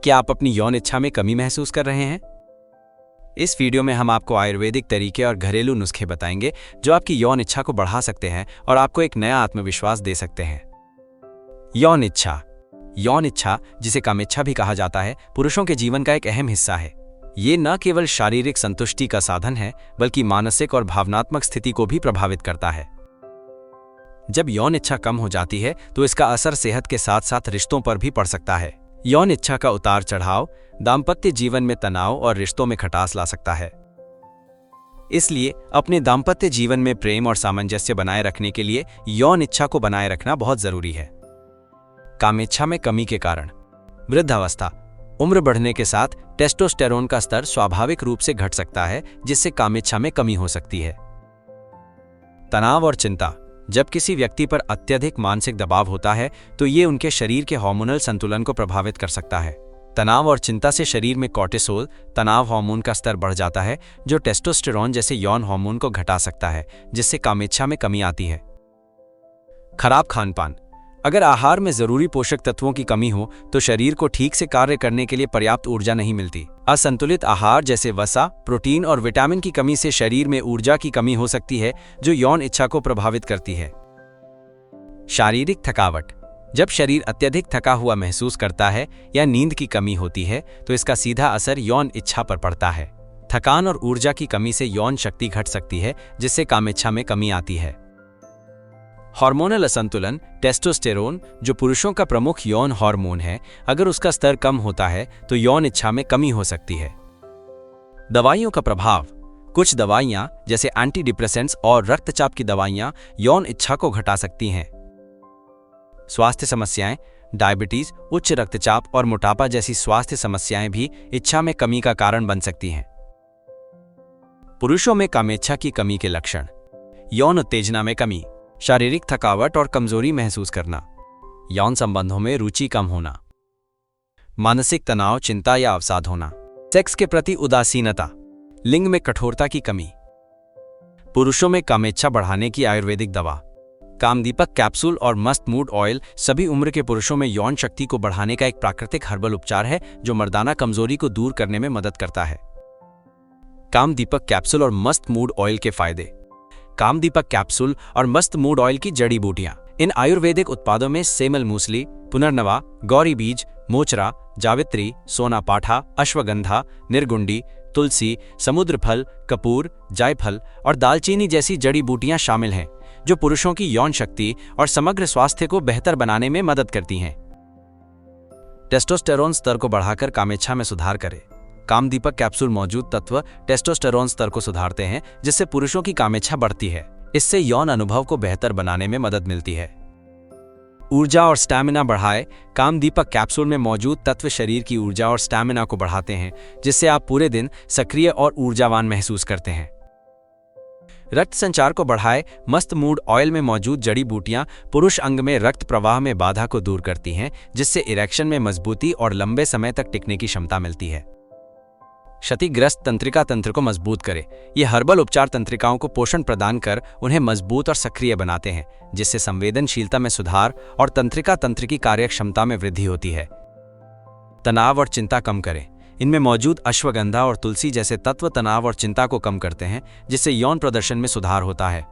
क्या आप अपनी यौन इच्छा में कमी महसूस कर रहे हैं? इस वीडियो में हम आपको आयुर्वेदिक तरीके और घरेलू नुस्खे बताएंगे जो आपकी यौन इच्छा को बढ़ा सकते हैं और आपको एक नया आत्मविश्वास दे सकते हैं। यौन इच्छा, जिसे कामेच्छा भी कहा जाता है, पुरुषों के जीवन का एक अहम हिस्सा है। ये न केवल शारीरिक संतुष्टि का साधन है, बल्कि मानसिक और भावनात्मक स्थिति को भी प्रभावित करता है। जब यौन इच्छा कम हो जाती है तो इसका असर सेहत के साथ साथ रिश्तों पर भी पड़ सकता है। यौन इच्छा का उतार चढ़ाव दाम्पत्य जीवन में तनाव और रिश्तों में खटास ला सकता है। इसलिए अपने दाम्पत्य जीवन में प्रेम और सामंजस्य बनाए रखने के लिए यौन इच्छा को बनाए रखना बहुत जरूरी है। कामेच्छा में कमी के कारण वृद्धावस्था, उम्र बढ़ने के साथ टेस्टोस्टेरोन का स्तर स्वाभाविक रूप से घट सकता है, जिससे कामेच्छा में कमी हो सकती है। तनाव और चिंता, जब किसी व्यक्ति पर अत्यधिक मानसिक दबाव होता है तो ये उनके शरीर के हार्मोनल संतुलन को प्रभावित कर सकता है। तनाव और चिंता से शरीर में कॉर्टिसोल, तनाव हार्मोन का स्तर बढ़ जाता है, जो टेस्टोस्टेरोन जैसे यौन हार्मोन को घटा सकता है, जिससे कामेच्छा में कमी आती है। खराब खानपान, अगर आहार में जरूरी पोषक तत्वों की कमी हो तो शरीर को ठीक से कार्य करने के लिए पर्याप्त ऊर्जा नहीं मिलती। असंतुलित आहार जैसे वसा, प्रोटीन और विटामिन की कमी से शरीर में ऊर्जा की कमी हो सकती है, जो यौन इच्छा को प्रभावित करती है। शारीरिक थकावट, जब शरीर अत्यधिक थका हुआ महसूस करता है या नींद की कमी होती है तो इसका सीधा असर यौन इच्छा पर पड़ता है। थकान और ऊर्जा की कमी से यौन शक्ति घट सकती है, जिससे कामेच्छा में कमी आती है। हार्मोनल असंतुलन, टेस्टोस्टेरोन जो पुरुषों का प्रमुख यौन हार्मोन है, अगर उसका स्तर कम होता है तो यौन इच्छा में कमी हो सकती है। दवाइयों का प्रभाव, कुछ दवाइयां जैसे एंटी डिप्रेसेंट्स और रक्तचाप की दवाइयां यौन इच्छा को घटा सकती हैं। स्वास्थ्य समस्याएं, डायबिटीज, उच्च रक्तचाप और मोटापा जैसी स्वास्थ्य समस्याएं भी इच्छा में कमी का कारण बन सकती हैं। पुरुषों में कामेच्छा की कमी के लक्षण, यौन उत्तेजना में कमी, शारीरिक थकावट और कमजोरी महसूस करना, यौन संबंधों में रुचि कम होना, मानसिक तनाव, चिंता या अवसाद होना, सेक्स के प्रति उदासीनता, लिंग में कठोरता की कमी। पुरुषों में कामेच्छा बढ़ाने की आयुर्वेदिक दवा, कामदीपक कैप्सूल और मस्त मूड ऑयल सभी उम्र के पुरुषों में यौन शक्ति को बढ़ाने का एक प्राकृतिक हर्बल उपचार है जो मर्दाना कमजोरी को दूर करने में मदद करता है। कामदीपक कैप्सूल और मस्त मूड ऑयल के फायदे। कामदीपक कैप्सूल और मस्त मूड ऑयल की जड़ी बूटियां। इन आयुर्वेदिक उत्पादों में सेमल मूसली, पुनर्नवा, गौरी बीज, मोचरा, जावित्री, सोना पाठा, अश्वगंधा, निर्गुंडी, तुलसी, समुद्र फल, कपूर, जायफल और दालचीनी जैसी जड़ी बूटियां शामिल हैं, जो पुरुषों की यौन शक्ति और समग्र स्वास्थ्य को बेहतर बनाने में मदद करती हैं। टेस्टोस्टेरोन स्तर को बढ़ाकर कामेच्छा में सुधार करें। कामदीपक कैप्सूल मौजूद तत्व टेस्टोस्टेरोन स्तर को सुधारते हैं, जिससे पुरुषों की कामेच्छा बढ़ती है। इससे यौन अनुभव को बेहतर बनाने में मदद मिलती है। ऊर्जा और स्टैमिना बढ़ाए, कामदीपक कैप्सूल में मौजूद तत्व शरीर की ऊर्जा और स्टैमिना को बढ़ाते हैं, जिससे आप पूरे दिन सक्रिय और ऊर्जावान महसूस करते हैं। रक्त संचार को बढ़ाए, मस्त मूड ऑयल में मौजूद जड़ी बूटियां पुरुष अंग में रक्त प्रवाह में बाधा को दूर करती हैं, जिससे इरेक्शन में मजबूती और लंबे समय तक टिकने की क्षमता मिलती है। क्षतिग्रस्त तंत्रिका तंत्र को मजबूत करे, ये हर्बल उपचार तंत्रिकाओं को पोषण प्रदान कर उन्हें मजबूत और सक्रिय बनाते हैं, जिससे संवेदनशीलता में सुधार और तंत्रिका तंत्र की कार्यक्षमता में वृद्धि होती है। तनाव और चिंता कम करें, इनमें मौजूद अश्वगंधा और तुलसी जैसे तत्व तनाव और चिंता को कम करते हैं, जिससे यौन प्रदर्शन में सुधार होता है।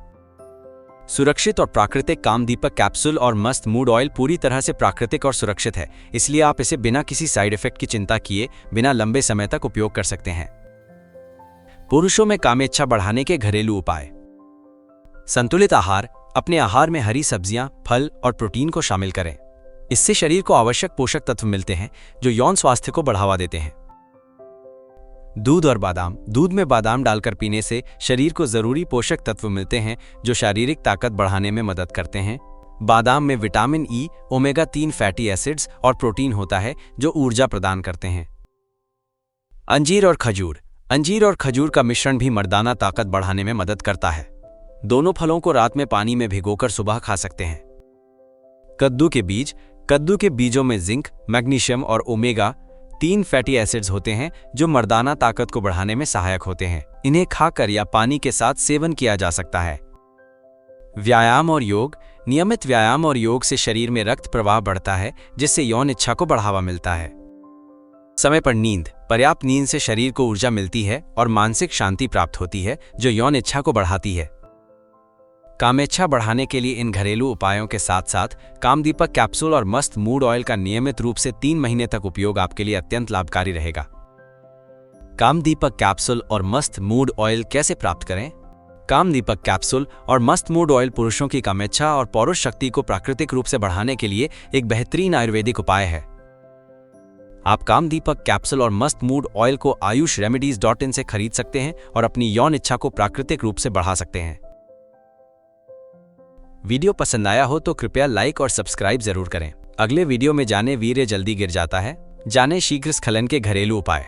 सुरक्षित और प्राकृतिक कामदीपक कैप्सूल और मस्त मूड ऑयल पूरी तरह से प्राकृतिक और सुरक्षित है, इसलिए आप इसे बिना किसी साइड इफेक्ट की चिंता किए बिना लंबे समय तक उपयोग कर सकते हैं। पुरुषों में कामेच्छा बढ़ाने के घरेलू उपाय। संतुलित आहार, अपने आहार में हरी सब्जियां, फल और प्रोटीन को शामिल करें। इससे शरीर को आवश्यक पोषक तत्व मिलते हैं जो यौन स्वास्थ्य को बढ़ावा देते हैं। दूध और बादाम, दूध में बादाम डालकर पीने से शरीर को जरूरी पोषक तत्व मिलते हैं जो शारीरिक ताकत बढ़ाने में मदद करते हैं। बादाम में vitamin E, omega 3 fatty acids और प्रोटीन होता है जो ऊर्जा प्रदान करते हैं। अंजीर और खजूर, अंजीर और खजूर का मिश्रण भी मर्दाना ताकत बढ़ाने में मदद करता है। दोनों फलों को रात में पानी में भिगोकर सुबह खा सकते हैं। कद्दू के बीज, कद्दू के बीजों में जिंक, मैग्नीशियम और ओमेगा 3 फैटी एसिड्स होते हैं जो मर्दाना ताकत को बढ़ाने में सहायक होते हैं। इन्हें खाकर या पानी के साथ सेवन किया जा सकता है। व्यायाम और योग, नियमित व्यायाम और योग से शरीर में रक्त प्रवाह बढ़ता है, जिससे यौन इच्छा को बढ़ावा मिलता है। समय पर नींद। पर्याप्त नींद से शरीर को ऊर्जा मिलती है और मानसिक शांति प्राप्त होती है, जो यौन इच्छा को बढ़ाती है। कामेच्छा बढ़ाने के लिए इन घरेलू उपायों के साथ साथ कामदीपक कैप्सूल और मस्त मूड ऑयल का नियमित रूप से 3 महीने तक उपयोग आपके लिए अत्यंत लाभकारी रहेगा। कामदीपक कैप्सूल और मस्त मूड ऑयल कैसे प्राप्त करें? कामदीपक कैप्सूल और मस्त मूड ऑयल पुरुषों की कामेच्छा और पौरुष शक्ति को प्राकृतिक रूप से बढ़ाने के लिए एक बेहतरीन आयुर्वेदिक उपाय है। आप कामदीपक कैप्सूल और मस्त मूड ऑयल को ayushremedies.in से खरीद सकते हैं और अपनी यौन इच्छा को प्राकृतिक रूप से बढ़ा सकते हैं। वीडियो पसंद आया हो तो कृपया लाइक और सब्सक्राइब जरूर करें। अगले वीडियो में जाने वीर्य जल्दी गिर जाता है, जाने शीघ्र स्खलन के घरेलू उपाय।